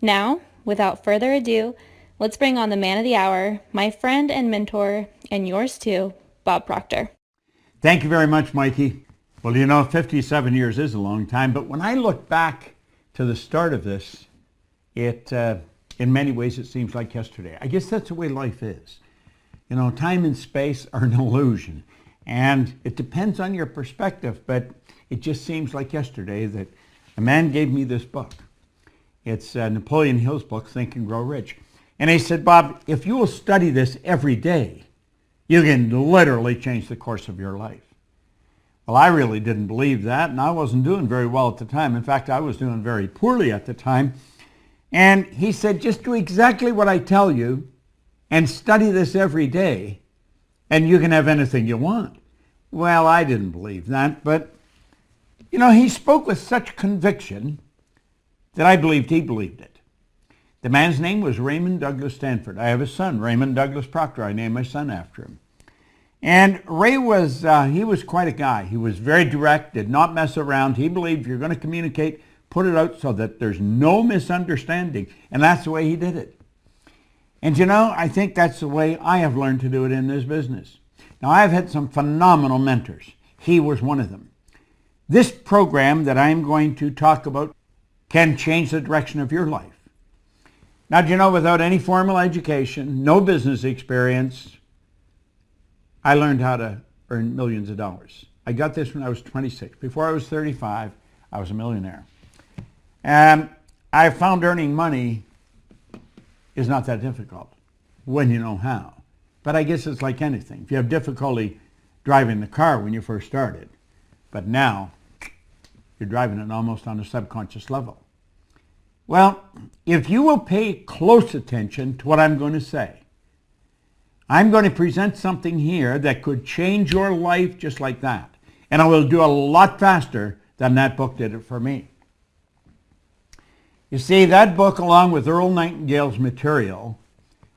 Now, without further ado, let's bring on the man of the hour, my friend and mentor, and yours too, Bob Proctor. Thank you very much, Mikey. Well, you know, 57 years is a long time, but when I look back to the start of this, in many ways, it seems like yesterday. I guess that's the way life is. You know, time and space are an illusion, and it depends on your perspective, but it just seems like yesterday that a man gave me this book. It's Napoleon Hill's book, Think and Grow Rich. And he said, Bob, if you will study this every day, you can literally change the course of your life. Well, I really didn't believe that, and I wasn't doing very well at the time. In fact, I was doing very poorly at the time. And he said, just do exactly what I tell you and study this every day, and you can have anything you want. Well, I didn't believe that, but, you know, he spoke with such conviction that I believed he believed it. The man's name was Raymond Douglas Stanford. I have a son, Raymond Douglas Proctor. I named my son after him. And Ray was, he was quite a guy. He was very direct, did not mess around. He believed if you're going to communicate, put it out so that there's no misunderstanding. And that's the way he did it. And you know, I think that's the way I have learned to do it in this business. Now, I've had some phenomenal mentors. He was one of them. This program that I'm going to talk about can change the direction of your life. Now, do you know, without any formal education, no business experience, I learned how to earn millions of dollars. I got this when I was 26. Before I was 35, I was a millionaire. And I found earning money is not that difficult when you know how. But I guess it's like anything. If you have difficulty driving the car when you first started, but now you're driving it almost on a subconscious level. Well, if you will pay close attention to what I'm going to say, I'm going to present something here that could change your life just like that. And I will do a lot faster than that book did it for me. You see, that book, along with Earl Nightingale's material,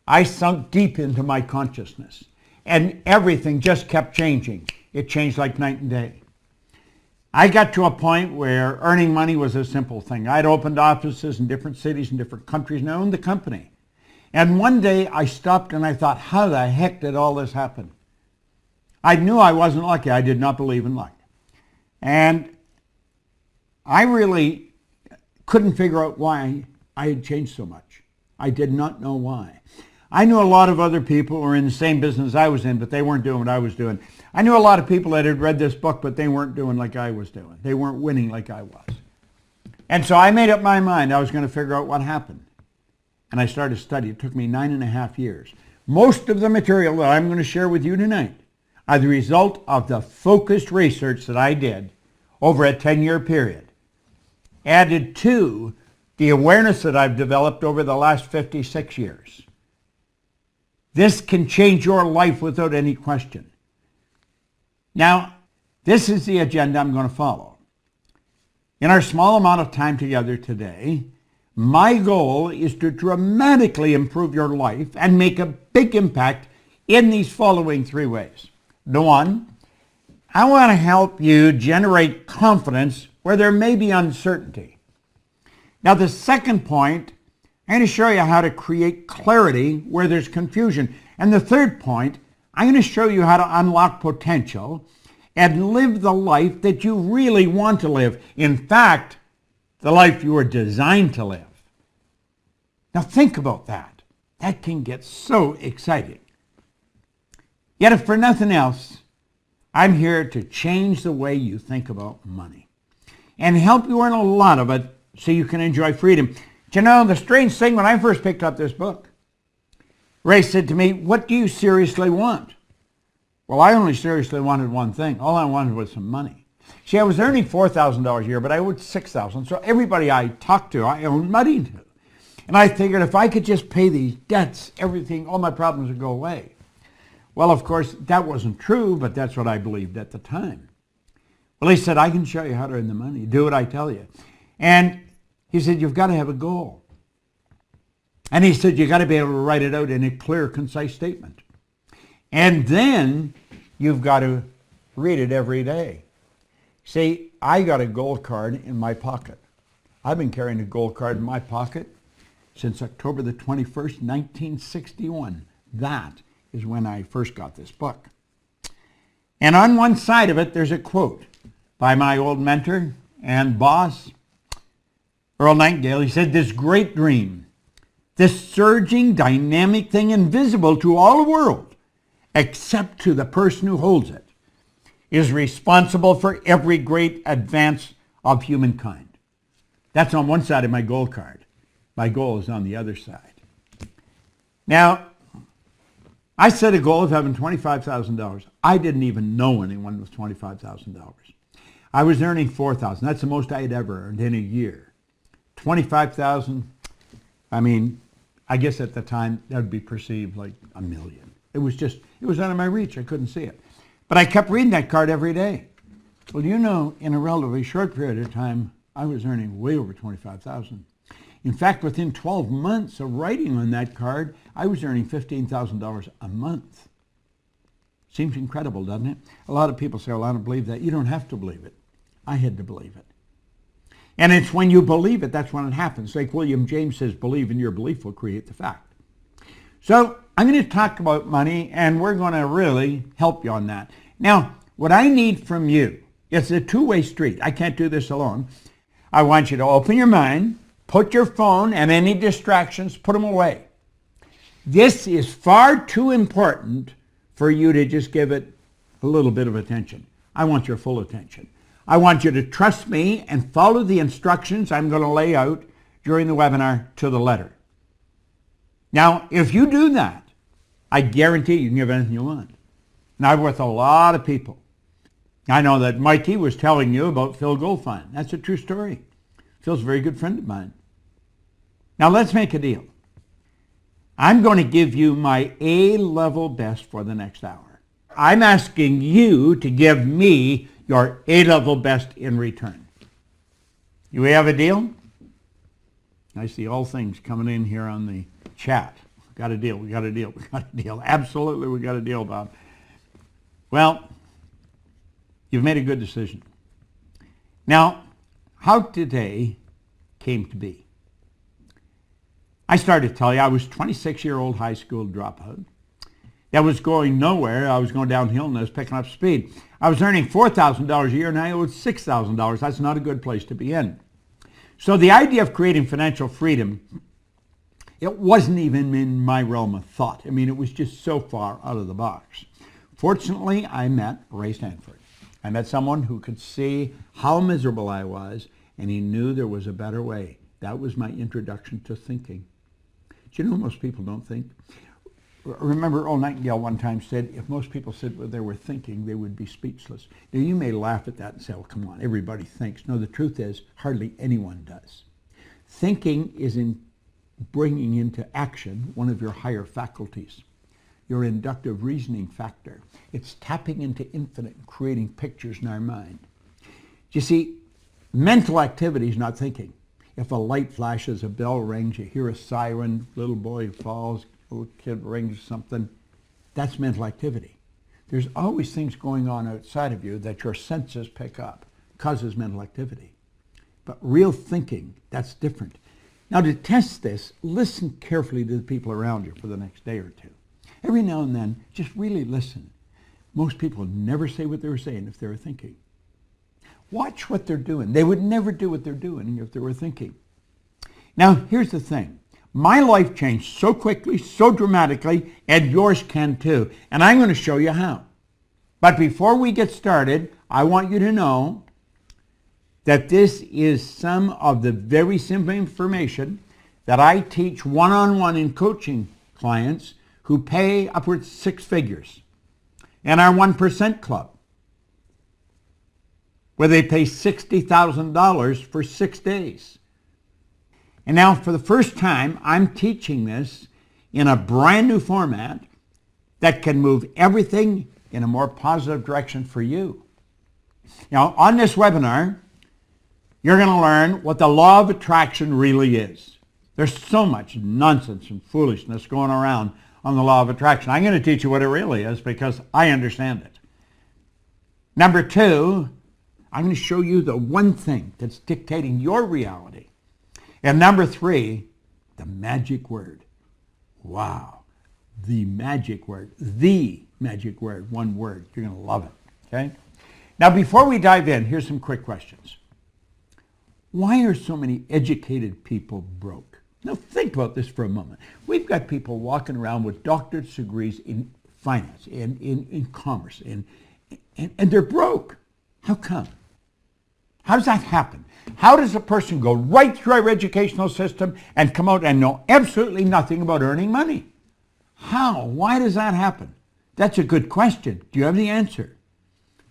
I sunk deep into my consciousness. And everything just kept changing. It changed like night and day. I got to a point where earning money was a simple thing. I'd opened offices in different cities and different countries, and I owned the company. And one day I stopped and I thought, how the heck did all this happen? I knew I wasn't lucky. I did not believe in luck. And I really couldn't figure out why I had changed so much. I did not know why. I knew a lot of other people who were in the same business I was in, but they weren't doing what I was doing. I knew a lot of people that had read this book, but they weren't doing like I was doing. They weren't winning like I was. And so I made up my mind I was going to figure out what happened. And I started studying. It took me 9.5 years. Most of the material that I'm going to share with you tonight are the result of the focused research that I did over a 10-year period, added to the awareness that I've developed over the last 56 years. This can change your life without any question. Now, this is the agenda I'm going to follow. In our small amount of time together today, my goal is to dramatically improve your life and make a big impact in these following 3 ways. Number 1, I want to help you generate confidence where there may be uncertainty. Now, the second point, I'm going to show you how to create clarity where there's confusion. And the third point, I'm going to show you how to unlock potential and live the life that you really want to live. In fact, the life you were designed to live. Now think about that. That can get so exciting. Yet if for nothing else, I'm here to change the way you think about money and help you earn a lot of it so you can enjoy freedom. Do you know, the strange thing, when I first picked up this book, Ray said to me, what do you seriously want? Well, I only seriously wanted one thing. All I wanted was some money. See, I was earning $4,000 a year, but I owed $6,000. So everybody I talked to, I owed money to. And I figured if I could just pay these debts, everything, all my problems would go away. Well, of course, that wasn't true, but that's what I believed at the time. Well, he said, I can show you how to earn the money. Do what I tell you. And he said, you've got to have a goal. And he said, you got to be able to write it out in a clear, concise statement. And then you've got to read it every day. See, I got a gold card in my pocket. I've been carrying a gold card in my pocket since October the 21st, 1961. That is when I first got this book. And on one side of it, there's a quote by my old mentor and boss, Earl Nightingale. He said, "This great dream, this surging, dynamic thing invisible to all the world, except to the person who holds it, is responsible for every great advance of humankind." That's on one side of my goal card. My goal is on the other side. Now, I set a goal of having $25,000. I didn't even know anyone with $25,000. I was earning $4,000. That's the most I had ever earned in a year. $25,000, I guess at the time that would be perceived like a million. It was out of my reach. I couldn't see it. But I kept reading that card every day. Well, in a relatively short period of time, I was earning way over $25,000. In fact, within 12 months of writing on that card, I was earning $15,000 a month. Seems incredible, doesn't it? A lot of people say, well, I don't believe that. You don't have to believe it. I had to believe it. And it's when you believe it, that's when it happens. Like William James says, believe, and your belief will create the fact. So I'm going to talk about money, and we're going to really help you on that. Now, what I need from you, it's a two-way street. I can't do this alone. I want you to open your mind, put your phone and any distractions, put them away. This is far too important for you to just give it a little bit of attention. I want your full attention. I want you to trust me and follow the instructions I'm going to lay out during the webinar to the letter. Now, if you do that, I guarantee you can give anything you want. And I've worked with a lot of people. I know that Mikey was telling you about Phil Goldfein. That's a true story. Phil's a very good friend of mine. Now let's make a deal. I'm going to give you my A-level best for the next hour. I'm asking you to give me your A-level best in return. Do we have a deal? I see all things coming in here on the chat. Got a deal, we got a deal, we got a deal. Absolutely, we got a deal, Bob. Well, you've made a good decision. Now, how today came to be. I started to tell you I was a 26-year-old high school dropout. That was going nowhere. I was going downhill and I was picking up speed. I was earning $4,000 a year and I owed $6,000. That's not a good place to be in. So the idea of creating financial freedom, it wasn't even in my realm of thought. It was just so far out of the box. Fortunately, I met Ray Stanford. I met someone who could see how miserable I was, and he knew there was a better way. That was my introduction to thinking. Do you know most people don't think? Remember Earl Nightingale one time said, if most people said what they were thinking, they would be speechless. Now, you may laugh at that and say, oh, come on, everybody thinks. No, the truth is, hardly anyone does. Thinking is in bringing into action one of your higher faculties, your inductive reasoning factor. It's tapping into infinite and creating pictures in our mind. You see, mental activity is not thinking. If a light flashes, a bell rings, you hear a siren, little boy falls, little kid rings something, that's mental activity. There's always things going on outside of you that your senses pick up, causes mental activity. But real thinking, that's different. Now to test this, listen carefully to the people around you for the next day or two. Every now and then, just really listen. Most people never say what they were saying if they were thinking. Watch what they're doing. They would never do what they're doing if they were thinking. Now, here's the thing. My life changed so quickly, so dramatically, and yours can too. And I'm going to show you how. But before we get started, I want you to know that this is some of the very simple information that I teach one-on-one in coaching clients who pay upwards 6 figures in our 1% club, where they pay $60,000 for 6 days. And now for the first time, I'm teaching this in a brand new format that can move everything in a more positive direction for you. Now, on this webinar, you're going to learn what the law of attraction really is. There's so much nonsense and foolishness going around on the law of attraction. I'm going to teach you what it really is because I understand it. Number 2, I'm going to show you the one thing that's dictating your reality. And number 3, The magic word. Wow. The magic word. The magic word. One word. You're going to love it. Okay? Now, before we dive in, here's some quick questions. Why are so many educated people broke? Now, think about this for a moment. We've got people walking around with doctorate degrees in finance, in commerce, and they're broke. How come? How does that happen? How does a person go right through our educational system and come out and know absolutely nothing about earning money? How? Why does that happen? That's a good question. Do you have the answer?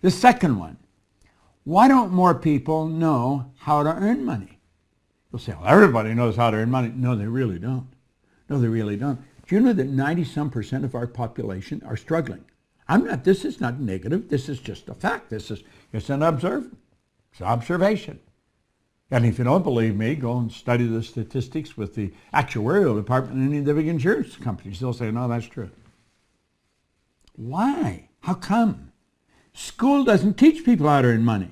The second one, why don't more people know how to earn money? You'll say, well, everybody knows how to earn money. No, they really don't. No, they really don't. Do you know that 90-some% of our population are struggling? This is not negative. This is just a fact. It's an observation. It's an observation. And if you don't believe me, go and study the statistics with the actuarial department in any of the big insurance companies. They'll say, no, that's true. Why? How come? School doesn't teach people how to earn money.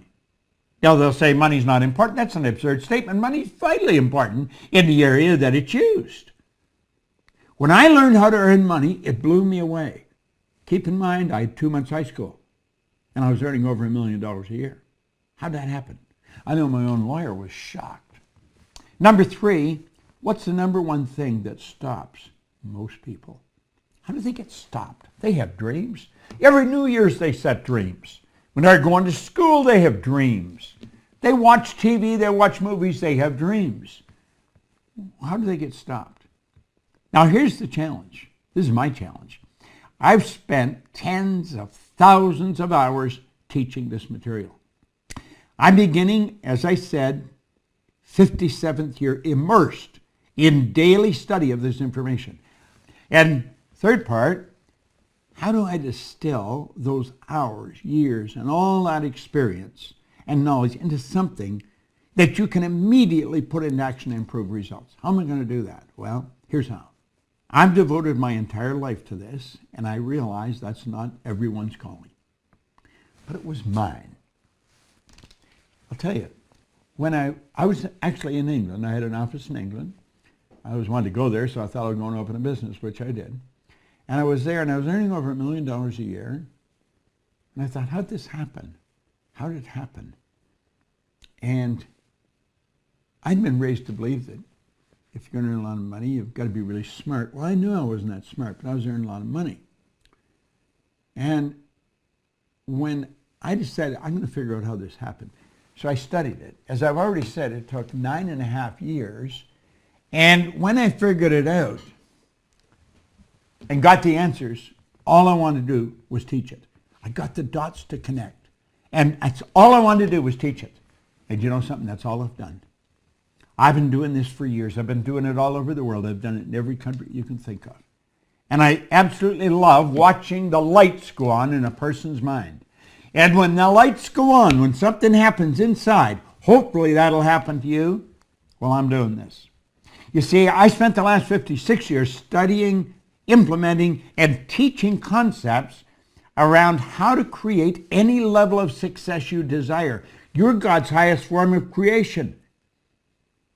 Now, they'll say money's not important. That's an absurd statement. Money's vitally important in the area that it's used. When I learned how to earn money, it blew me away. Keep in mind, I had 2 months high school, and I was earning over $1 million a year. How'd that happen? I know my own lawyer was shocked. Number 3, what's the number one thing that stops most people? How do they get stopped? They have dreams. Every New Year's they set dreams. When they're going to school, they have dreams. They watch TV, they watch movies, they have dreams. How do they get stopped? Now here's the challenge. This is my challenge. I've spent tens of thousands of hours teaching this material. I'm beginning, as I said, 57th year immersed in daily study of this information. And third part, how do I distill those hours, years, and all that experience and knowledge into something that you can immediately put into action and improve results? How am I going to do that? Well, here's how. I've devoted my entire life to this, and I realize that's not everyone's calling. But it was mine. I'll tell you, when I was actually in England, I had an office in England. I always wanted to go there, so I thought I was going to open a business, which I did. And I was there, and I was earning over $1 million a year. And I thought, how'd this happen? How did it happen? And I'd been raised to believe that if you're going to earn a lot of money, you've got to be really smart. Well, I knew I wasn't that smart, but I was earning a lot of money. And when I decided I'm going to figure out how this happened, so I studied it. As I've already said, it took 9.5 years. And when I figured it out and got the answers, all I wanted to do was teach it. I got the dots to connect. And that's all I wanted to do was teach it. And you know something? That's all I've done. I've been doing this for years. I've been doing it all over the world. I've done it in every country you can think of. And I absolutely love watching the lights go on in a person's mind. And when the lights go on, when something happens inside, hopefully that'll happen to you. Well, I'm doing this. You see, I spent the last 56 years studying, implementing, and teaching concepts around how to create any level of success you desire. You're God's highest form of creation.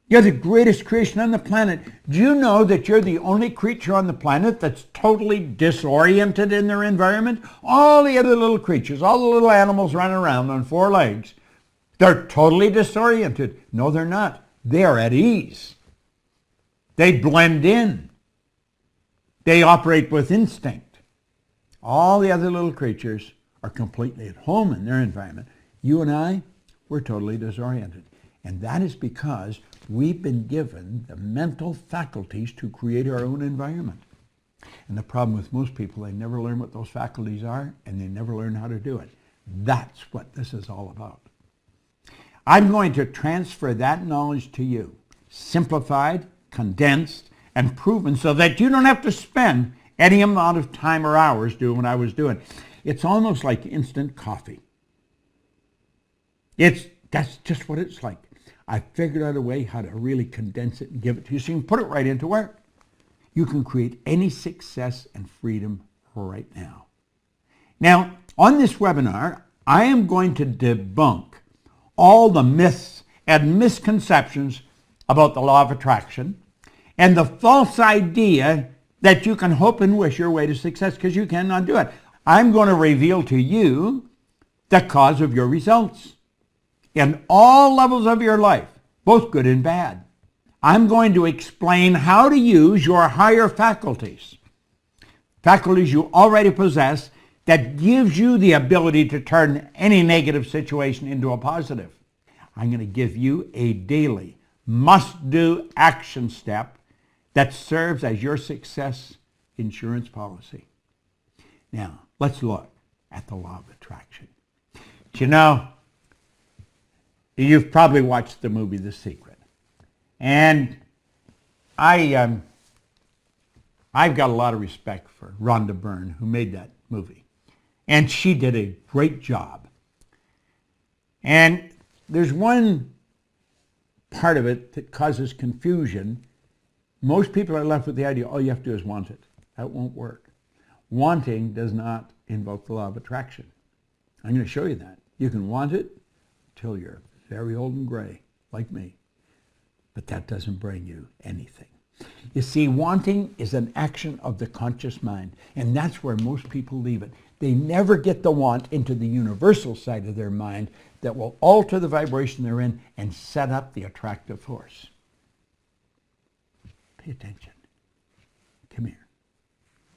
You're the greatest creation on the planet. Do you know that you're the only creature on the planet that's totally disoriented in their environment? All the other little creatures, all the little animals running around on 4 legs, they're totally disoriented. No, they're not. They're at ease. They blend in. They operate with instinct. All the other little creatures are completely at home in their environment. You and I, we're totally disoriented. And that is because we've been given the mental faculties to create our own environment. And the problem with most people, they never learn what those faculties are, and they never learn how to do it. That's what this is all about. I'm going to transfer that knowledge to you, simplified, condensed, and proven so that you don't have to spend any amount of time or hours doing what I was doing. It's almost like instant coffee. That's just what it's like. I figured out a way how to really condense it and give it to you so you can put it right into work. You can create any success and freedom right now. Now, on this webinar, I am going to debunk all the myths and misconceptions about the law of attraction and the false idea that you can hope and wish your way to success, because you cannot do it. I'm going to reveal to you the cause of your results in all levels of your life, both good and bad. I'm going to explain how to use your higher faculties you already possess, that gives you the ability to turn any negative situation into a positive. I'm going to give you a daily must-do action step that serves as your success insurance policy. Now, let's look at the law of attraction. You know, you've probably watched the movie The Secret. And I've got a lot of respect for Rhonda Byrne, who made that movie. And she did a great job. And there's one part of it that causes confusion. Most people are left with the idea, all you have to do is want it. That won't work. Wanting does not invoke the law of attraction. I'm going to show you that. You can want it till you're very old and gray, like me. But that doesn't bring you anything. You see, wanting is an action of the conscious mind, and that's where most people leave it. They never get the want into the universal side of their mind that will alter the vibration they're in and set up the attractive force. Pay attention. Come here.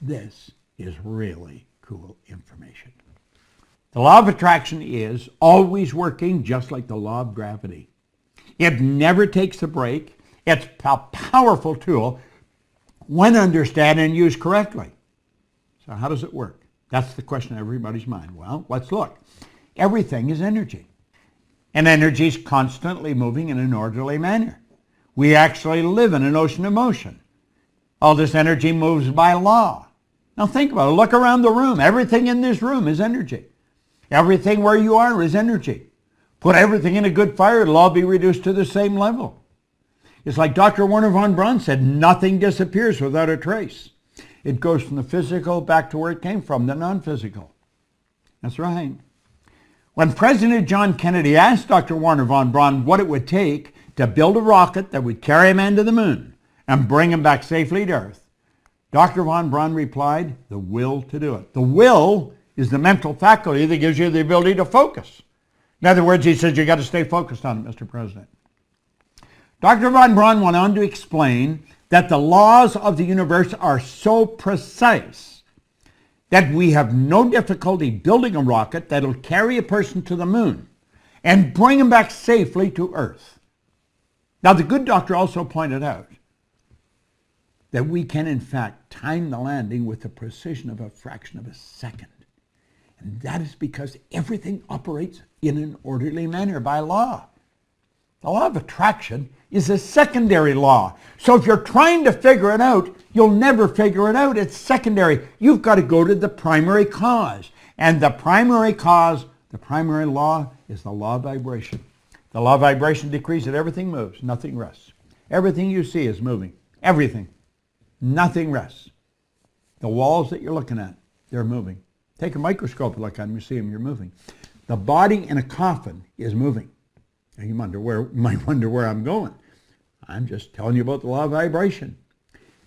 This is really cool information. The law of attraction is always working just like the law of gravity. It never takes a break. It's a powerful tool when understood and used correctly. So how does it work? That's the question in everybody's mind. Well, let's look. Everything is energy. And energy is constantly moving in an orderly manner. We actually live in an ocean of motion. All this energy moves by law. Now think about it. Look around the room. Everything in this room is energy. Everything where you are is energy. Put everything in a good fire, it'll all be reduced to the same level. It's like Dr. Wernher von Braun said, nothing disappears without a trace. It goes from the physical back to where it came from, the non-physical. That's right. When President John Kennedy asked Dr. Wernher von Braun what it would take to build a rocket that would carry a man to the moon and bring him back safely to Earth, Dr. von Braun replied, the will to do it. The will is the mental faculty that gives you the ability to focus. In other words, he says, you got to stay focused on it, Mr. President. Dr. von Braun went on to explain that the laws of the universe are so precise that we have no difficulty building a rocket that'll carry a person to the moon and bring him back safely to Earth. Now, the good doctor also pointed out that we can, in fact, time the landing with the precision of a fraction of a second. And that is because everything operates in an orderly manner by law. The law of attraction is a secondary law. So if you're trying to figure it out, you'll never figure it out. It's secondary. You've got to go to the primary cause. And the primary cause, the primary law, is the law of vibration. The law of vibration decrees that everything moves, nothing rests. Everything you see is moving. Everything. Nothing rests. The walls that you're looking at, they're moving. Take a microscope and look at them, you see them, you're moving. The body in a coffin is moving. Now you might wonder where I'm going. I'm just telling you about the law of vibration.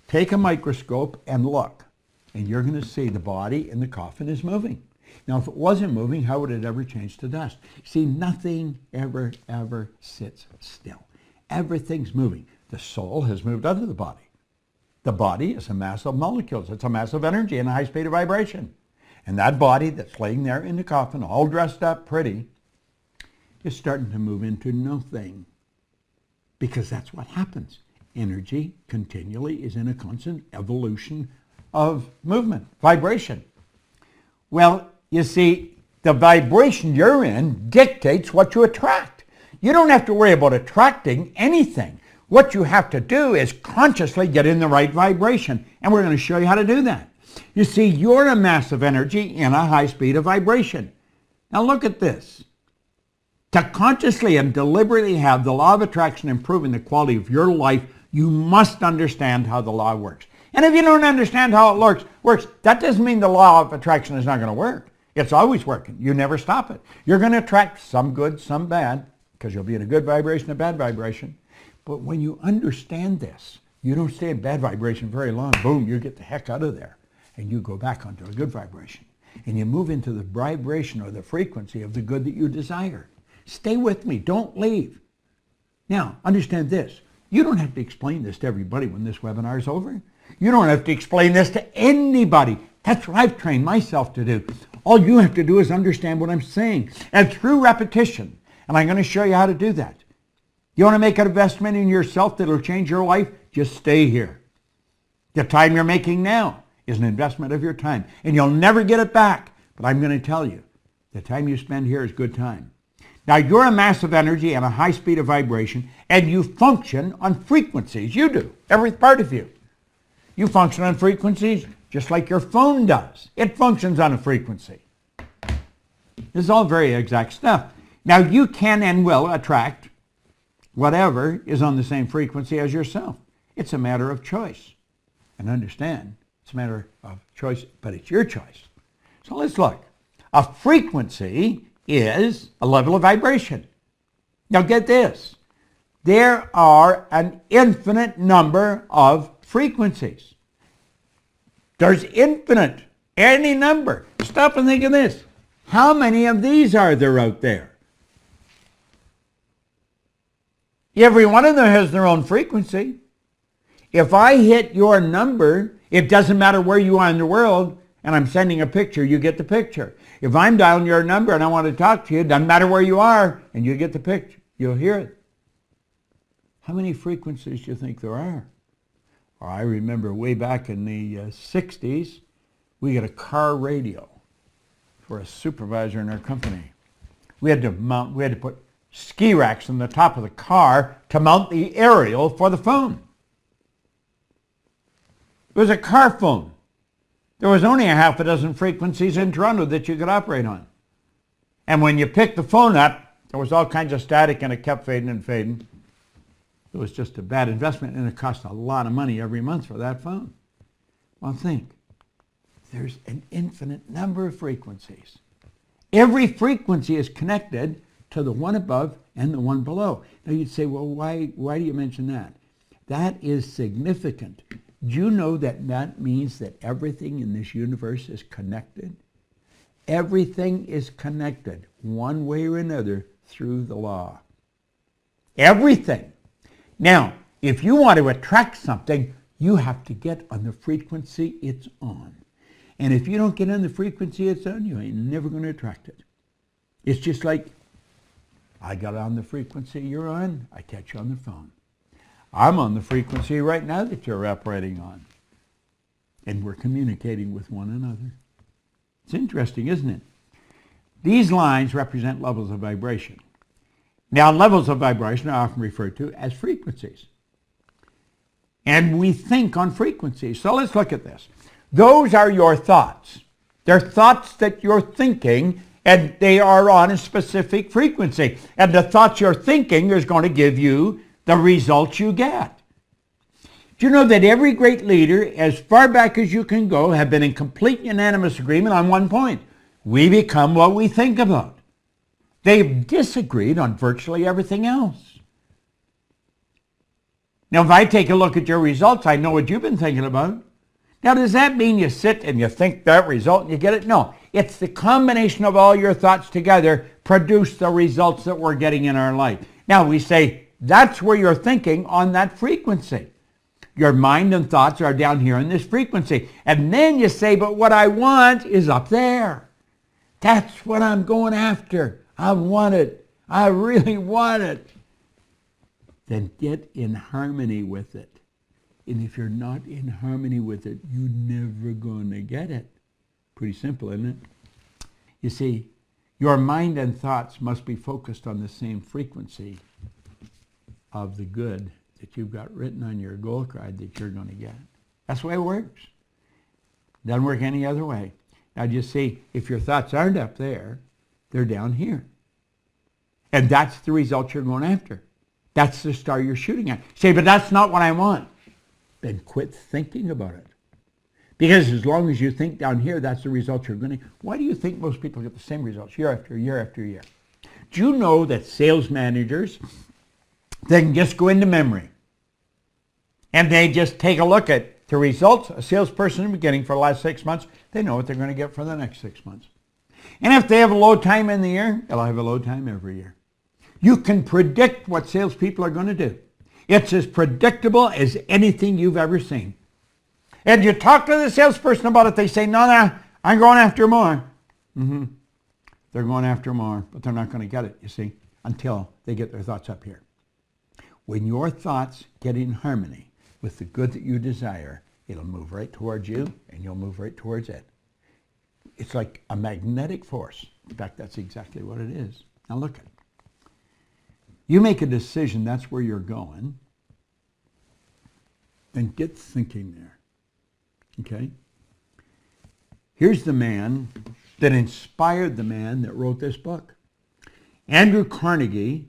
Take a microscope and look, and you're going to see the body in the coffin is moving. Now, if it wasn't moving, how would it ever change to dust? See, nothing ever sits still. Everything's moving. The soul has moved out of the body. The body is a mass of molecules. It's a mass of energy and a high speed of vibration. And that body that's laying there in the coffin, all dressed up pretty, is starting to move into nothing. Because that's what happens. Energy continually is in a constant evolution of movement, vibration. Well, you see, the vibration you're in dictates what you attract. You don't have to worry about attracting anything. What you have to do is consciously get in the right vibration. And we're going to show you how to do that. You see, you're a mass of energy in a high speed of vibration. Now look at this. To consciously and deliberately have the law of attraction improving the quality of your life, you must understand how the law works. And if you don't understand how it works, that doesn't mean the law of attraction is not going to work. It's always working. You never stop it. You're going to attract some good, some bad, because you'll be in a good vibration, a bad vibration. But when you understand this, You don't stay in bad vibration very long. Boom, you get the heck out of there. And you go back onto a good vibration. And you move into the vibration or the frequency of the good that you desire. Stay with me. Don't leave. Now, understand this. You don't have to explain this to everybody when this webinar is over. You don't have to explain this to anybody. That's what I've trained myself to do. All you have to do is understand what I'm saying. And through repetition, and I'm going to show you how to do that. You want to make an investment in yourself that will change your life? Just stay here. The time you're making now is an investment of your time. And you'll never get it back. But I'm going to tell you, the time you spend here is good time. Now, you're a mass of energy and a high speed of vibration, and you function on frequencies. You do. Every part of you. You function on frequencies just like your phone does. It functions on a frequency. This is all very exact stuff. Now, you can and will attract whatever is on the same frequency as yourself. It's a matter of choice. And understand, it's a matter of choice, but it's your choice. So let's look. A frequency is a level of vibration. Now get this. There are an infinite number of frequencies. There's infinite, any number. Stop and think of this. How many of these are there out there? Every one of them has their own frequency. If I hit your number, it doesn't matter where you are in the world, and I'm sending a picture, you get the picture. If I'm dialing your number and I want to talk to you, it doesn't matter where you are, and you get the picture. You'll hear it. How many frequencies do you think there are? Well, I remember way back in the 60s, we got a car radio for a supervisor in our company. We had to put ski racks on the top of the car to mount the aerial for the phone. It was a car phone. There was only a half a dozen frequencies in Toronto that you could operate on. And when you picked the phone up, there was all kinds of static and it kept fading and fading. It was just a bad investment and it cost a lot of money every month for that phone. Well, think. There's an infinite number of frequencies. Every frequency is connected to the one above and the one below. Now you'd say, well, why do you mention that? That is significant. Do you know that that means that everything in this universe is connected? Everything is connected one way or another through the law. Everything. Now, if you want to attract something, you have to get on the frequency it's on. And if you don't get on the frequency it's on, you ain't never going to attract it. It's just like, I got on the frequency you're on, I catch you on the phone. I'm on the frequency right now that you're operating on. And we're communicating with one another. It's interesting, isn't it? These lines represent levels of vibration. Now, levels of vibration are often referred to as frequencies. And we think on frequencies. So let's look at this. Those are your thoughts. They're thoughts that you're thinking, and they are on a specific frequency. And the thoughts you're thinking is going to give you the results you get. Do you know that every great leader, as far back as you can go, have been in complete unanimous agreement on one point? We become what we think about. They've disagreed on virtually everything else. Now, if I take a look at your results, I know what you've been thinking about. Now, does that mean you sit and you think that result and you get it? No. It's the combination of all your thoughts together produce the results that we're getting in our life. Now, we say that's where you're thinking on that frequency. Your mind and thoughts are down here in this frequency. And then you say, but what I want is up there. That's what I'm going after. I want it. I really want it. Then get in harmony with it. And if you're not in harmony with it, you're never going to get it. Pretty simple, isn't it? You see, your mind and thoughts must be focused on the same frequency of the good that you've got written on your goal card that you're going to get. That's the way it works. Doesn't work any other way. Now just see, if your thoughts aren't up there, they're down here. And that's the result you're going after. That's the star you're shooting at. Say, but that's not what I want. Then quit thinking about it. Because as long as you think down here, that's the result you're going to. Why do you think most people get the same results year after year after year? Do you know that sales managers, they can just go into memory And they just take a look at the results. A salesperson in the beginning for the last 6 months, they know what they're going to get for the next 6 months. And if they have a low time in the year, they'll have a low time every year. You can predict what salespeople are going to do. It's as predictable as anything you've ever seen. And you talk to the salesperson about it, they say, no, I'm going after more. They're going after more, but they're not going to get it, you see, until they get their thoughts up here. When your thoughts get in harmony with the good that you desire, it'll move right towards you, and you'll move right towards it. It's like a magnetic force. In fact, that's exactly what it is. Now look at it. You make a decision, that's where you're going, then get thinking there. Okay? Here's the man that inspired the man that wrote this book. Andrew Carnegie,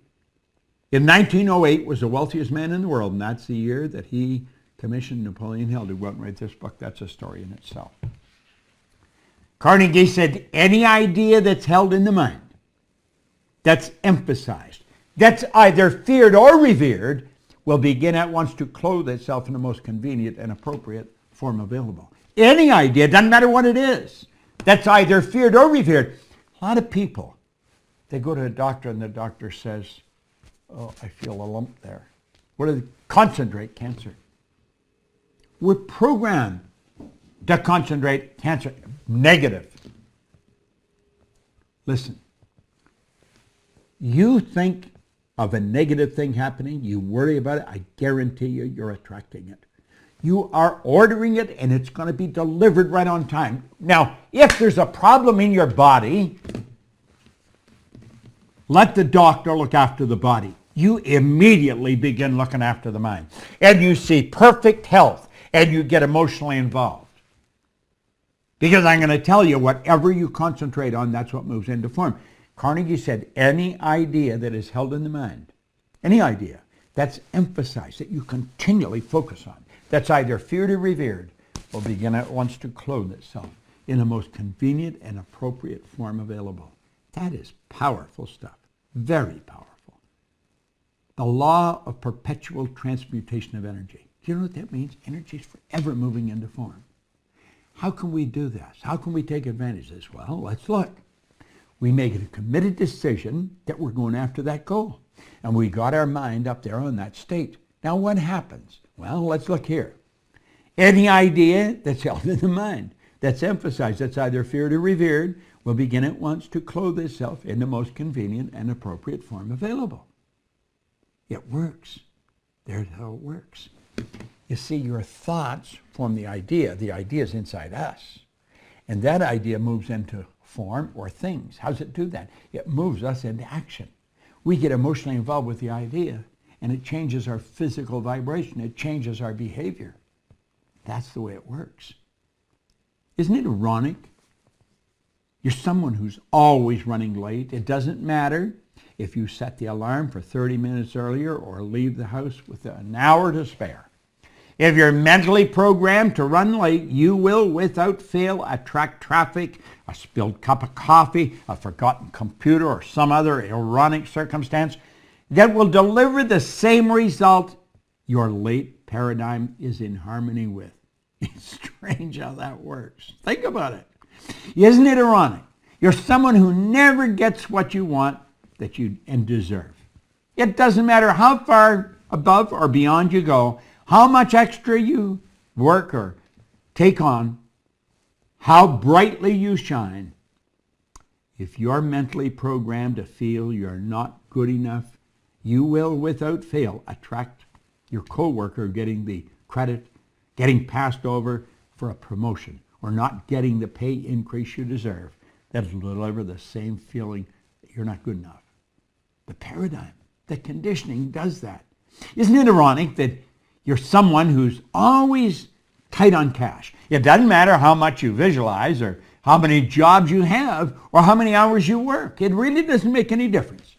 in 1908, was the wealthiest man in the world, and that's the year that he commissioned Napoleon Hill to go out and write this book. That's a story in itself. Carnegie said, any idea that's held in the mind, that's emphasized, that's either feared or revered, will begin at once to clothe itself in the most convenient and appropriate form available. Any idea, doesn't matter what it is, that's either feared or revered. A lot of people, they go to a doctor and the doctor says, oh, I feel a lump there. What do they? Concentrate cancer. We're programmed to concentrate cancer. Negative. Listen, you think of a negative thing happening, you worry about it, I guarantee you, you're attracting it. You are ordering it and it's going to be delivered right on time. Now, if there's a problem in your body, let the doctor look after the body. You immediately begin looking after the mind. And you see perfect health and you get emotionally involved. Because I'm going to tell you, whatever you concentrate on, that's what moves into form. Carnegie said, any idea that is held in the mind, any idea that's emphasized, that you continually focus on, that's either feared or revered, will begin at once to clothe itself in the most convenient and appropriate form available. That is powerful stuff. Very powerful. The law of perpetual transmutation of energy. Do you know what that means? Energy is forever moving into form. How can we do this? How can we take advantage of this? Well, let's look. We make a committed decision that we're going after that goal. And we got our mind up there on that state. Now what happens? Well, let's look here. Any idea that's held in the mind, that's emphasized, that's either feared or revered, will begin at once to clothe itself in the most convenient and appropriate form available. It works. There's how it works. You see, your thoughts form the idea. The idea is inside us. And that idea moves into form or things. How does it do that? It moves us into action. We get emotionally involved with the idea, and it changes our physical vibration. It changes our behavior. That's the way it works. Isn't it ironic? You're someone who's always running late. It doesn't matter if you set the alarm for 30 minutes earlier or leave the house with an hour to spare. If you're mentally programmed to run late, you will without fail attract traffic, a spilled cup of coffee, a forgotten computer, or some other ironic circumstance that will deliver the same result your late paradigm is in harmony with. It's strange how that works. Think about it. Isn't it ironic? You're someone who never gets what you want that you and deserve. It doesn't matter how far above or beyond you go, how much extra you work or take on, how brightly you shine. If you're mentally programmed to feel you're not good enough, you will without fail attract your coworker getting the credit, getting passed over for a promotion, or not getting the pay increase you deserve. That'll deliver the same feeling that you're not good enough. The paradigm, the conditioning does that. Isn't it ironic that you're someone who's always tight on cash? It doesn't matter how much you visualize or how many jobs you have or how many hours you work. It really doesn't make any difference.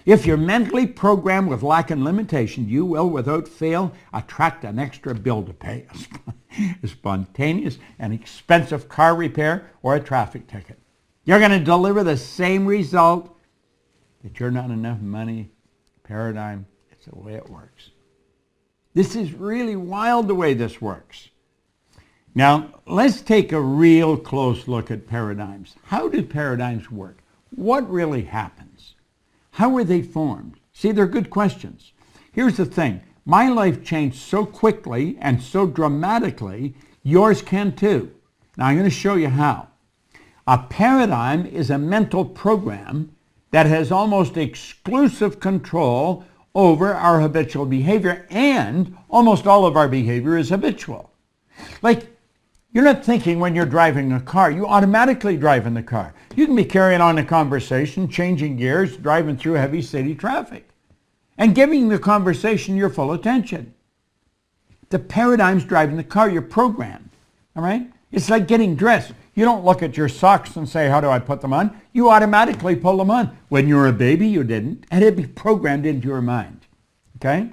If you're mentally programmed with lack and limitation, you will without fail attract an extra bill to pay, a spontaneous and expensive car repair or a traffic ticket. You're going to deliver the same result that you're not enough money paradigm. It's the way it works. This is really wild the way this works. Now, let's take a real close look at paradigms. How do paradigms work? What really happens? How were they formed? See, they're good questions. Here's the thing. My life changed so quickly and so dramatically, yours can too. Now, I'm going to show you how. A paradigm is a mental program that has almost exclusive control over our habitual behavior, and almost all of our behavior is habitual. Like, you're not thinking when you're driving a car. You automatically drive in the car. You can be carrying on a conversation, changing gears, driving through heavy city traffic, and giving the conversation your full attention. The paradigm's driving the car. You're programmed, all right? It's like getting dressed. You don't look at your socks and say, how do I put them on? You automatically pull them on. When you were a baby, you didn't. And it'd be programmed into your mind, okay?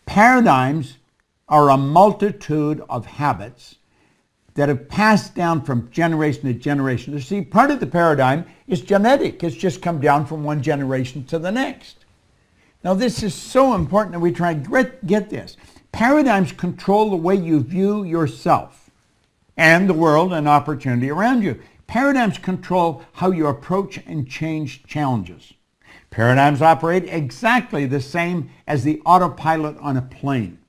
Paradigms are a multitude of habits that have passed down from generation to generation. You see, part of the paradigm is genetic. It's just come down from one generation to the next. Now, this is so important that we try to get this. Paradigms control the way you view yourself and the world and opportunity around you. Paradigms control how you approach and change challenges. Paradigms operate exactly the same as the autopilot on a plane.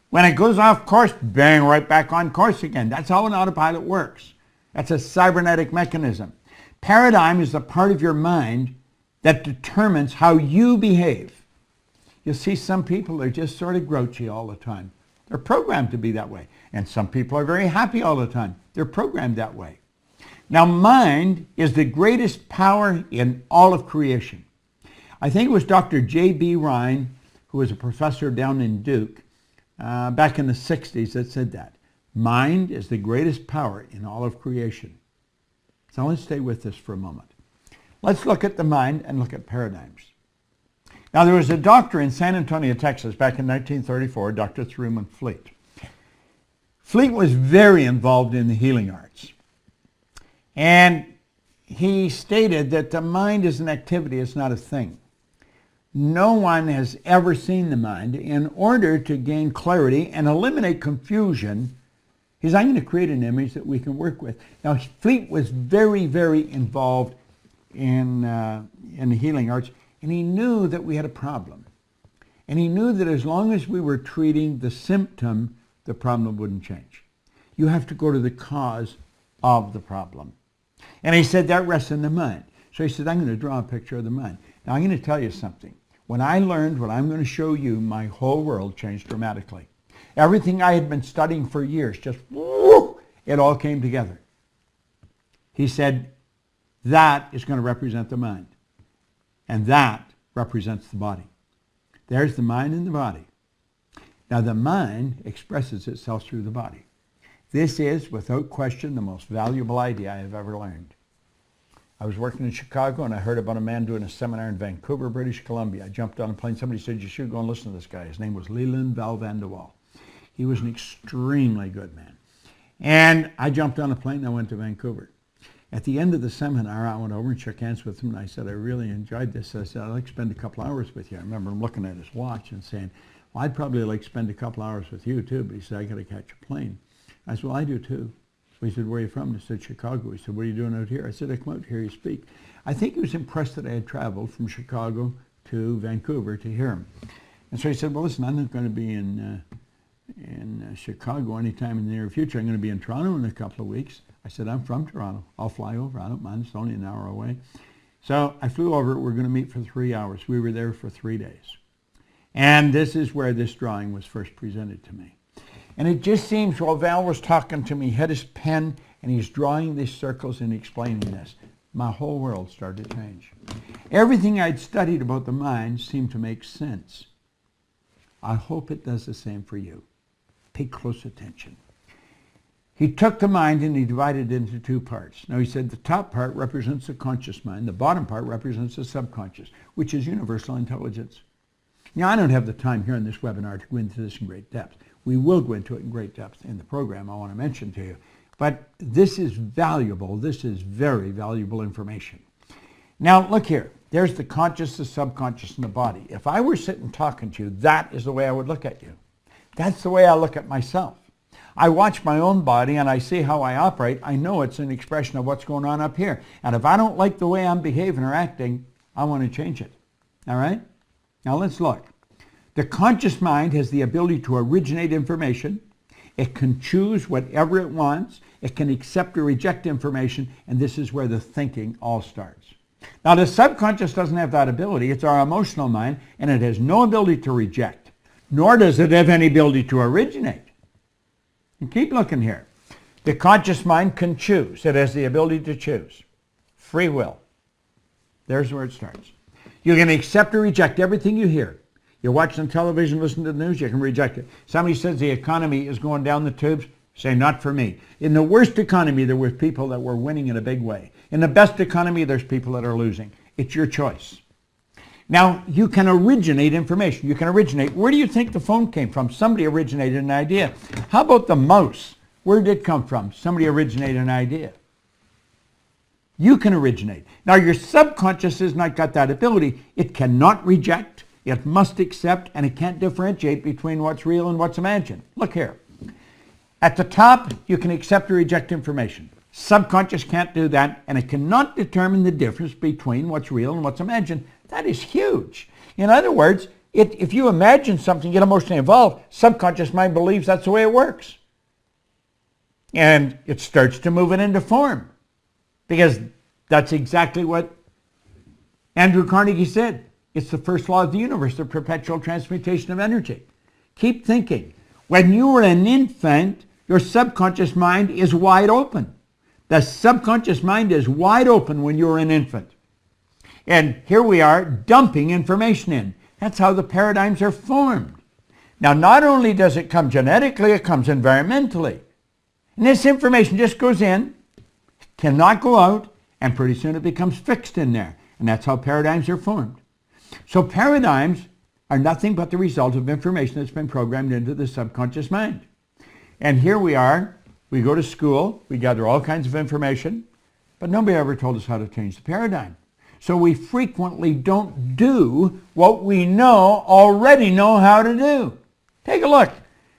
When it goes off course, bang, right back on course again. That's how an autopilot works. That's a cybernetic mechanism. Paradigm is the part of your mind that determines how you behave. You'll see some people are just sort of grouchy all the time. They're programmed to be that way. And some people are very happy all the time. They're programmed that way. Now, mind is the greatest power in all of creation. I think it was Dr. J.B. Rhine, who was a professor down in Duke, back in the 60s, that said that. Mind is the greatest power in all of creation. So let's stay with this for a moment. Let's look at the mind and look at paradigms. Now, there was a doctor in San Antonio, Texas, back in 1934, Dr. Truman Fleet. Fleet was very involved in the healing arts. And he stated that the mind is an activity, it's not a thing. No one has ever seen the mind. In order to gain clarity and eliminate confusion, he said, I'm going to create an image that we can work with. Now, Fleet was very, very involved in the healing arts, and he knew that we had a problem. And he knew that as long as we were treating the symptom, the problem wouldn't change. You have to go to the cause of the problem. And he said that rests in the mind. So he said, I'm going to draw a picture of the mind. Now, I'm going to tell you something. When I learned what I'm going to show you, my whole world changed dramatically. Everything I had been studying for years, just whoo, it all came together. He said, that is going to represent the mind. And that represents the body. There's the mind and the body. Now, the mind expresses itself through the body. This is, without question, the most valuable idea I have ever learned. I was working in Chicago, and I heard about a man doing a seminar in Vancouver, British Columbia. I jumped on a plane. Somebody said, you should go and listen to this guy. His name was Leland Val Van de Waal. He was an extremely good man. And I jumped on a plane, and I went to Vancouver. At the end of the seminar, I went over and shook hands with him, and I said, I really enjoyed this. I said, I'd like to spend a couple hours with you. I remember him looking at his watch and saying, well, I'd probably like to spend a couple hours with you, too. But he said, I got to catch a plane. I said, well, I do, too. So he said, where are you from? I said, Chicago. He said, what are you doing out here? I said, I come out to hear you speak. I think he was impressed that I had traveled from Chicago to Vancouver to hear him. And so he said, well, listen, I'm not going to be in Chicago anytime in the near future. I'm going to be in Toronto in a couple of weeks. I said, I'm from Toronto. I'll fly over. I don't mind. It's only an hour away. So I flew over. We're going to meet for 3 hours. We were there for 3 days. And this is where this drawing was first presented to me. And it just seems, while Val was talking to me, he had his pen, and he's drawing these circles and explaining this. My whole world started to change. Everything I'd studied about the mind seemed to make sense. I hope it does the same for you. Pay close attention. He took the mind and he divided it into two parts. Now, he said the top part represents the conscious mind. The bottom part represents the subconscious, which is universal intelligence. Now, I don't have the time here in this webinar to go into this in great depth. We will go into it in great depth in the program I want to mention to you. But this is valuable. This is very valuable information. Now, look here. There's the conscious, the subconscious, and the body. If I were sitting talking to you, that is the way I would look at you. That's the way I look at myself. I watch my own body and I see how I operate. I know it's an expression of what's going on up here. And if I don't like the way I'm behaving or acting, I want to change it. All right? Now let's look. The conscious mind has the ability to originate information. It can choose whatever it wants. It can accept or reject information. And this is where the thinking all starts. Now the subconscious doesn't have that ability. It's our emotional mind, and it has no ability to reject, nor does it have any ability to originate. And keep looking here. The conscious mind can choose. It has the ability to choose. Free will. There's where it starts. You can accept or reject everything you hear. You're watching television, listening to the news, you can reject it. Somebody says the economy is going down the tubes, say, not for me. In the worst economy, there were people that were winning in a big way. In the best economy, there's people that are losing. It's your choice. Now, you can originate information. You can originate. Where do you think the phone came from? Somebody originated an idea. How about the mouse? Where did it come from? Somebody originated an idea. You can originate. Now, your subconscious has not got that ability. It cannot reject. It must accept, and it can't differentiate between what's real and what's imagined. Look here. At the top, you can accept or reject information. Subconscious can't do that, and it cannot determine the difference between what's real and what's imagined. That is huge. In other words, if you imagine something, get emotionally involved, subconscious mind believes that's the way it works. And it starts to move it into form. Because that's exactly what Andrew Carnegie said. It's the first law of the universe, the perpetual transmutation of energy. Keep thinking. When you were an infant, your subconscious mind is wide open. The subconscious mind is wide open when you're an infant. And here we are dumping information in. That's how the paradigms are formed. Now, not only does it come genetically, it comes environmentally. And this information just goes in, cannot go out, and pretty soon it becomes fixed in there. And that's how paradigms are formed. So paradigms are nothing but the result of information that's been programmed into the subconscious mind. And here we are. We go to school. We gather all kinds of information. But nobody ever told us how to change the paradigm. So we frequently don't do what we already know how to do. Take a look.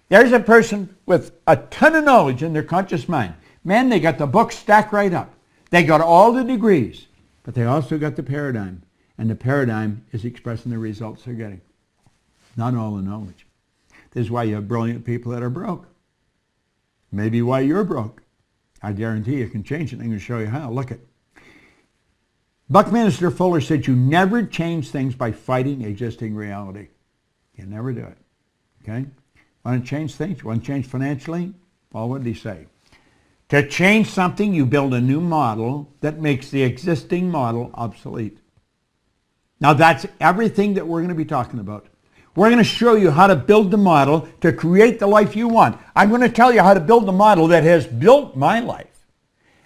There's a person with a ton of knowledge in their conscious mind. Man, they got the books stacked right up. They got all the degrees, but they also got the paradigm. And the paradigm is expressing the results they're getting, not all the knowledge. This is why you have brilliant people that are broke. Maybe why you're broke. I guarantee you can change it. I'm going to show you how. Look at Buckminster Fuller said you never change things by fighting existing reality. You never do it. Okay? Want to change things? Want to change financially? Well, what did he say? To change something, you build a new model that makes the existing model obsolete. Now that's everything that we're going to be talking about. We're going to show you how to build the model to create the life you want. I'm going to tell you how to build the model that has built my life,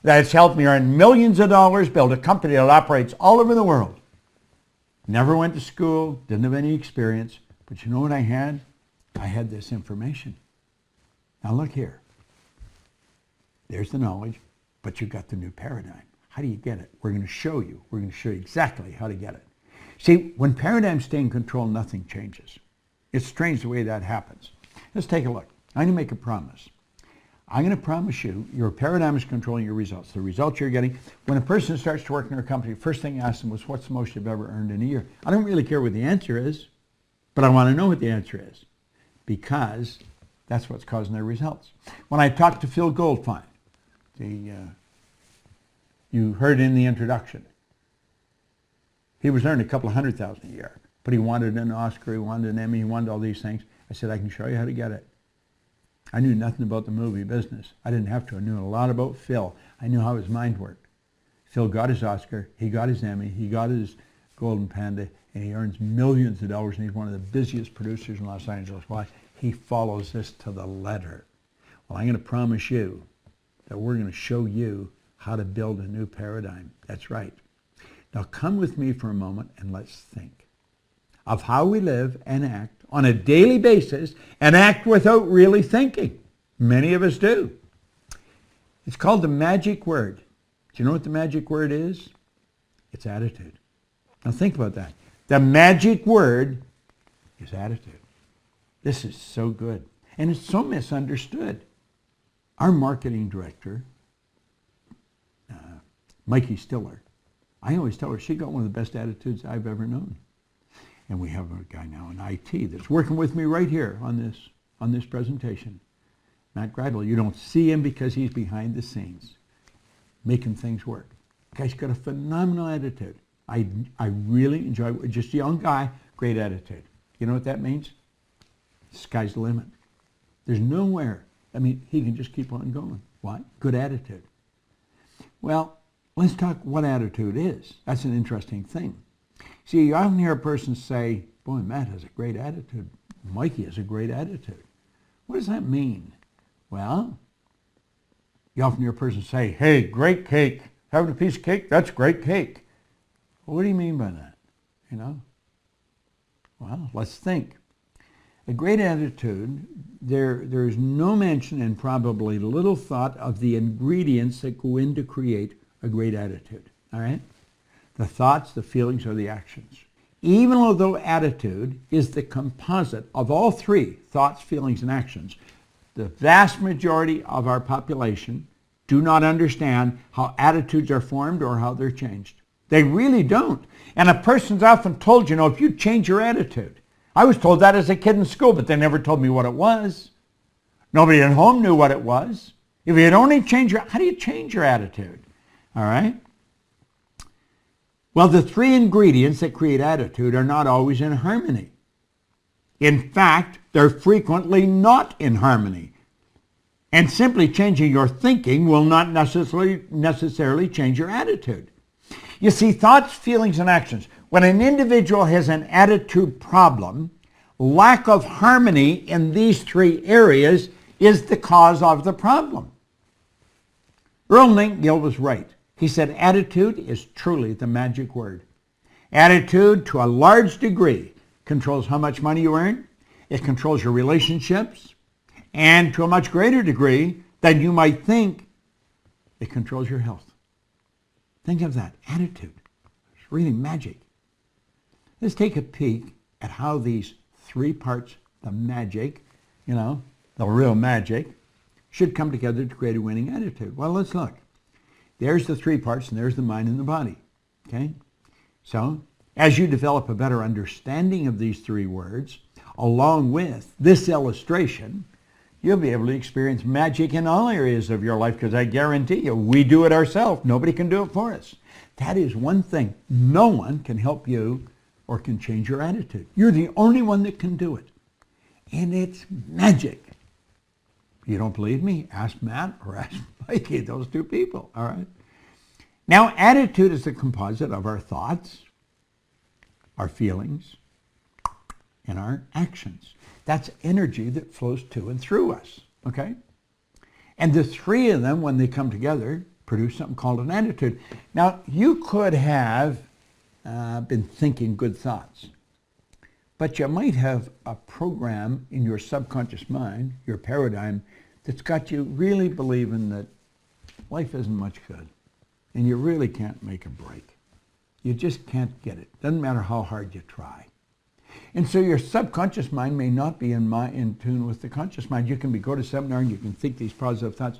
that has helped me earn millions of dollars, build a company that operates all over the world. Never went to school, didn't have any experience, but you know what I had? I had this information. Now look here. There's the knowledge, but you got the new paradigm. How do you get it? We're going to show you. We're going to show you exactly how to get it. See, when paradigms stay in control, nothing changes. It's strange the way that happens. Let's take a look. I'm going to make a promise. I'm going to promise you your paradigm is controlling your results. The results you're getting. When a person starts to work in our company, first thing I ask them was, what's the most you've ever earned in a year? I don't really care what the answer is, but I want to know what the answer is because that's what's causing their results. When I talked to Phil Goldfine, you heard in the introduction, he was earning a couple of $100,000 a year, but he wanted an Oscar, he wanted an Emmy, he wanted all these things. I said, I can show you how to get it. I knew nothing about the movie business. I didn't have to. I knew a lot about Phil. I knew how his mind worked. Phil got his Oscar, he got his Emmy, he got his Golden Panda, and he earns millions of dollars, and he's one of the busiest producers in Los Angeles. Why? He follows this to the letter. Well, I'm going to promise you that we're going to show you how to build a new paradigm. That's right. Now come with me for a moment and let's think of how we live and act on a daily basis and act without really thinking. Many of us do. It's called the magic word. Do you know what the magic word is? It's attitude. Now think about that. The magic word is attitude. This is so good. And it's so misunderstood. Our marketing director, Mikey Stiller, I always tell her she got one of the best attitudes I've ever known. And we have a guy now in IT that's working with me right here on this presentation. Matt Gradle. You don't see him because he's behind the scenes, making things work. The guy's got a phenomenal attitude. I really enjoy it. Just a young guy, great attitude. You know what that means? Sky's the limit. There's nowhere. I mean, he can just keep on going. Why? Good attitude. Well, let's talk what attitude is. That's an interesting thing. See, you often hear a person say, boy, Matt has a great attitude. Mikey has a great attitude. What does that mean? Well, you often hear a person say, hey, great cake. Having a piece of cake? That's great cake. Well, what do you mean by that? You know? Well, let's think. A great attitude, there is no mention and probably little thought of the ingredients that go in to create a great attitude. All right? The thoughts, the feelings, or the actions. Even although attitude is the composite of all three, thoughts, feelings, and actions, the vast majority of our population do not understand how attitudes are formed or how they're changed. They really don't. And a person's often told, if you change your attitude. I was told that as a kid in school, but they never told me what it was. Nobody at home knew what it was. If you only change how do you change your attitude? All right? Well, the three ingredients that create attitude are not always in harmony. In fact, they're frequently not in harmony. And simply changing your thinking will not necessarily change your attitude. You see, thoughts, feelings, and actions. When an individual has an attitude problem, lack of harmony in these three areas is the cause of the problem. Earl Nightingale was right. He said attitude is truly the magic word. Attitude, to a large degree, controls how much money you earn. It controls your relationships. And to a much greater degree than you might think, it controls your health. Think of that. Attitude. It's really magic. Let's take a peek at how these three parts, the magic, the real magic, should come together to create a winning attitude. Well, let's look. There's the three parts, and there's the mind and the body. Okay? So, as you develop a better understanding of these three words, along with this illustration, you'll be able to experience magic in all areas of your life, because I guarantee you, we do it ourselves. Nobody can do it for us. That is one thing. No one can help you or can change your attitude. You're the only one that can do it. And it's magic. If you don't believe me, ask Matt or ask Mikey, those two people. All right? Now, attitude is a composite of our thoughts, our feelings, and our actions. That's energy that flows to and through us, okay? And the three of them, when they come together, produce something called an attitude. Now, you could have been thinking good thoughts, but you might have a program in your subconscious mind, your paradigm, that's got you really believing that life isn't much good, and you really can't make a break. You just can't get it. Doesn't matter how hard you try. And so your subconscious mind may not be in tune with the conscious mind. You can go to seminar and you can think these positive thoughts,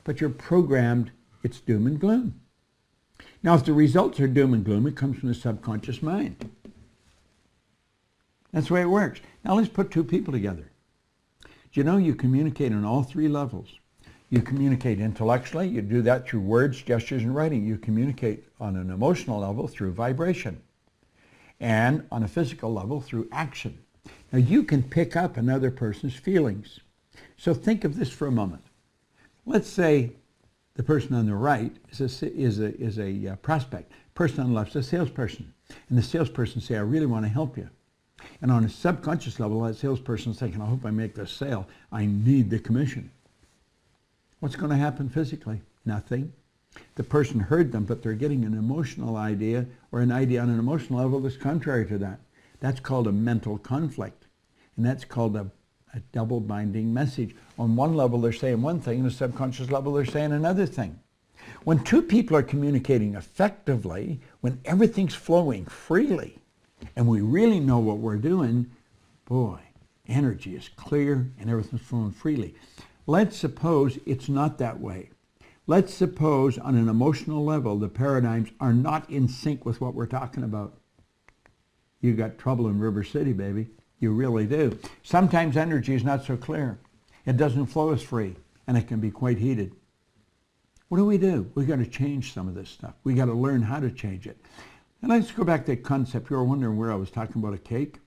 but you're programmed, it's doom and gloom. Now, if the results are doom and gloom, it comes from the subconscious mind. That's the way it works. Now, let's put two people together. Do you know you communicate on all three levels? You communicate intellectually. You do that through words, gestures, and writing. You communicate on an emotional level through vibration, and on a physical level through action. Now, you can pick up another person's feelings. So think of this for a moment. Let's say the person on the right is a prospect. The person on the left is a salesperson. And the salesperson say, I really want to help you. And on a subconscious level, that salesperson is thinking, I hope I make this sale. I need the commission. What's going to happen physically? Nothing. The person heard them, but they're getting an emotional idea or an idea on an emotional level that's contrary to that. That's called a mental conflict. And that's called a double binding message. On one level, they're saying one thing, and the subconscious level, they're saying another thing. When two people are communicating effectively, when everything's flowing freely, and we really know what we're doing, boy, energy is clear and everything's flowing freely. Let's suppose it's not that way. Let's suppose on an emotional level the paradigms are not in sync with what we're talking about. You got trouble in River City, baby. You really do. Sometimes energy is not so clear. It doesn't flow as free, and it can be quite heated. What do? We've got to change some of this stuff. We got to learn how to change it. And let's go back to that concept. You were wondering where I was talking about a cake.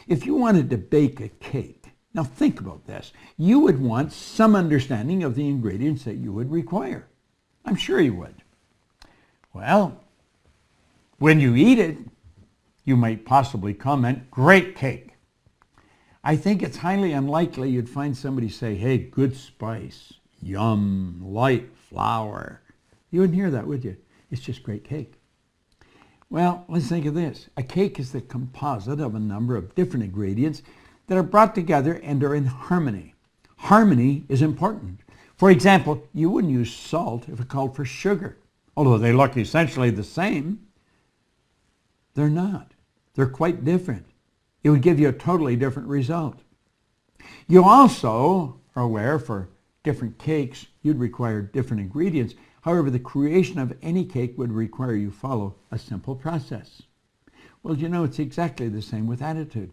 If you wanted to bake a cake, now think about this. You would want some understanding of the ingredients that you would require. I'm sure you would. Well, when you eat it, you might possibly comment, great cake. I think it's highly unlikely you'd find somebody say, hey, good spice, yum, light flour. You wouldn't hear that, would you? It's just great cake. Well, let's think of this. A cake is the composite of a number of different ingredients that are brought together and are in harmony. Harmony is important. For example, you wouldn't use salt if it called for sugar. Although they look essentially the same, they're not. They're quite different. It would give you a totally different result. You also are aware for different cakes, you'd require different ingredients. However, the creation of any cake would require you follow a simple process. Well, you know, it's exactly the same with attitude.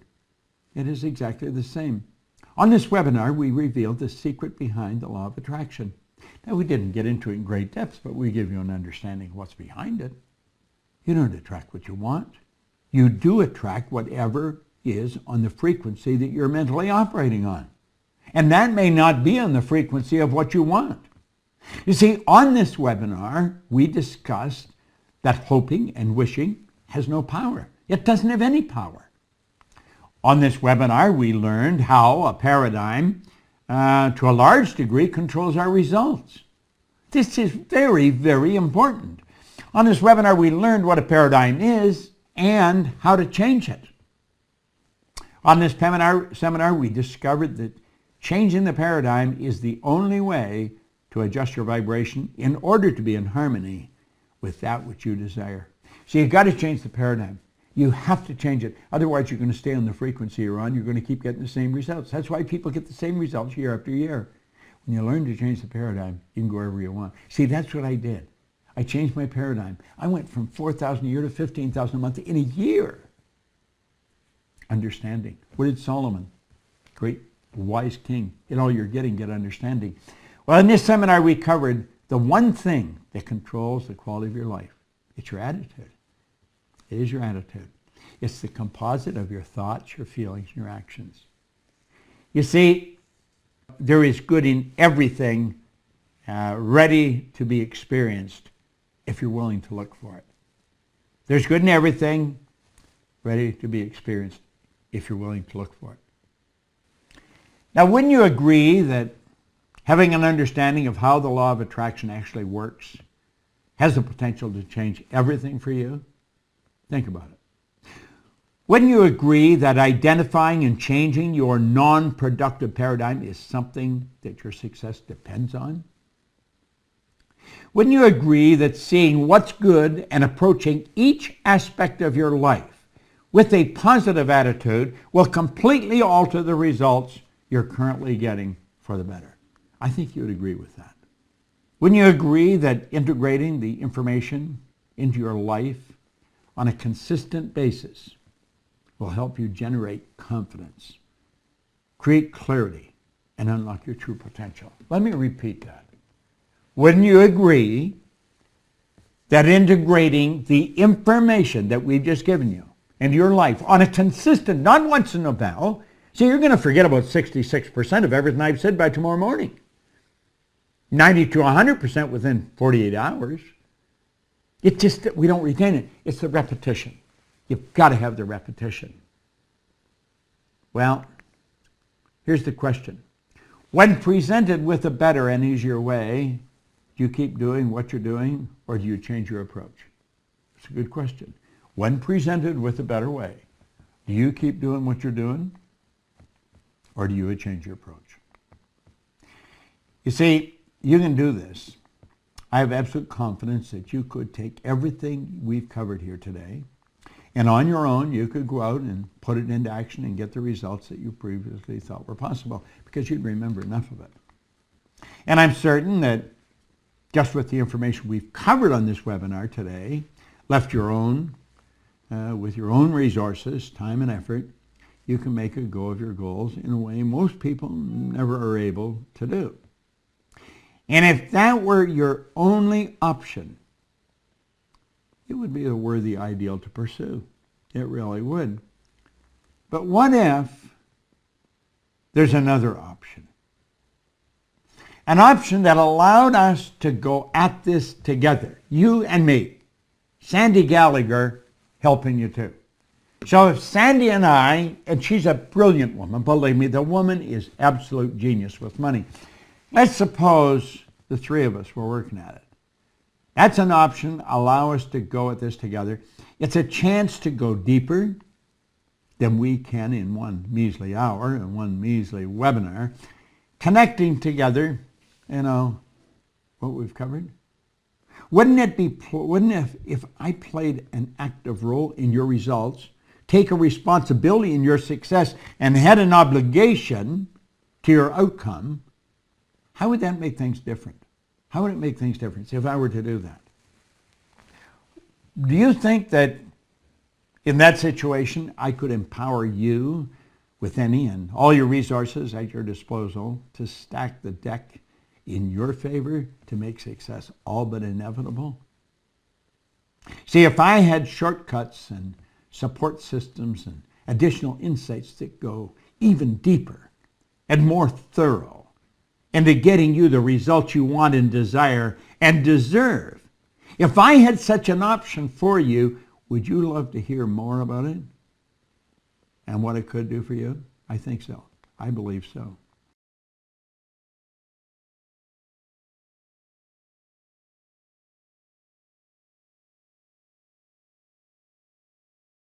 It is exactly the same. On this webinar, we revealed the secret behind the law of attraction. Now, we didn't get into it in great depth, but we give you an understanding of what's behind it. You don't attract what you want. You do attract whatever is on the frequency that you're mentally operating on. And that may not be on the frequency of what you want. You see, on this webinar, we discussed that hoping and wishing has no power. It doesn't have any power. On this webinar, we learned how a paradigm, to a large degree, controls our results. This is very, very important. On this webinar, we learned what a paradigm is and how to change it. On this seminar, we discovered that changing the paradigm is the only way to adjust your vibration in order to be in harmony with that which you desire. So you've got to change the paradigm. You have to change it. Otherwise, you're going to stay on the frequency you're on. You're going to keep getting the same results. That's why people get the same results year after year. When you learn to change the paradigm, you can go wherever you want. See, that's what I did. I changed my paradigm. I went from 4,000 a year to 15,000 a month in a year. Understanding. What did Solomon, great wise king, in all you're getting, get understanding? Well, in this seminar, we covered the one thing that controls the quality of your life. It's your attitude. It is your attitude. It's the composite of your thoughts, your feelings, and your actions. You see, there is good in everything ready to be experienced if you're willing to look for it. There's good in everything ready to be experienced if you're willing to look for it. Now, wouldn't you agree that having an understanding of how the law of attraction actually works has the potential to change everything for you? Think about it. Wouldn't you agree that identifying and changing your non-productive paradigm is something that your success depends on? Wouldn't you agree that seeing what's good and approaching each aspect of your life with a positive attitude will completely alter the results you're currently getting for the better? I think you would agree with that. Wouldn't you agree that integrating the information into your life on a consistent basis will help you generate confidence, create clarity, and unlock your true potential? Let me repeat that. Wouldn't you agree that integrating the information that we've just given you into your life on a consistent, not once in a while, so you're going to forget about 66% of everything I've said by tomorrow morning. 90 to 100% within 48 hours. It's just that we don't retain it. It's the repetition. You've got to have the repetition. Well, here's the question. When presented with a better and easier way, do you keep doing what you're doing, or do you change your approach? It's a good question. When presented with a better way, do you keep doing what you're doing, or do you change your approach? You see, you can do this. I have absolute confidence that you could take everything we've covered here today, and on your own, you could go out and put it into action and get the results that you previously thought were possible, because you'd remember enough of it. And I'm certain that just with the information we've covered on this webinar today, left your own, with your own resources, time and effort, you can make a go of your goals in a way most people never are able to do. And if that were your only option, it would be a worthy ideal to pursue. It really would. But what if there's another option? An option that allowed us to go at this together, you and me. Sandy Gallagher helping you too. So if Sandy and I, and she's a brilliant woman, believe me, the woman is absolute genius with money. Let's suppose the three of us were working at it. That's an option. Allow us to go at this together. It's a chance to go deeper than we can in one measly hour and one measly webinar, connecting together, what we've covered. Wouldn't if I played an active role in your results, take a responsibility in your success, and had an obligation to your outcome, how would that make things different? How would it make things different if I were to do that? Do you think that in that situation I could empower you with any and all your resources at your disposal to stack the deck in your favor to make success all but inevitable? See, if I had shortcuts and support systems and additional insights that go even deeper and more thorough into getting you the results you want and desire and deserve, if I had such an option for you, would you love to hear more about it and what it could do for you? I think so. I believe so.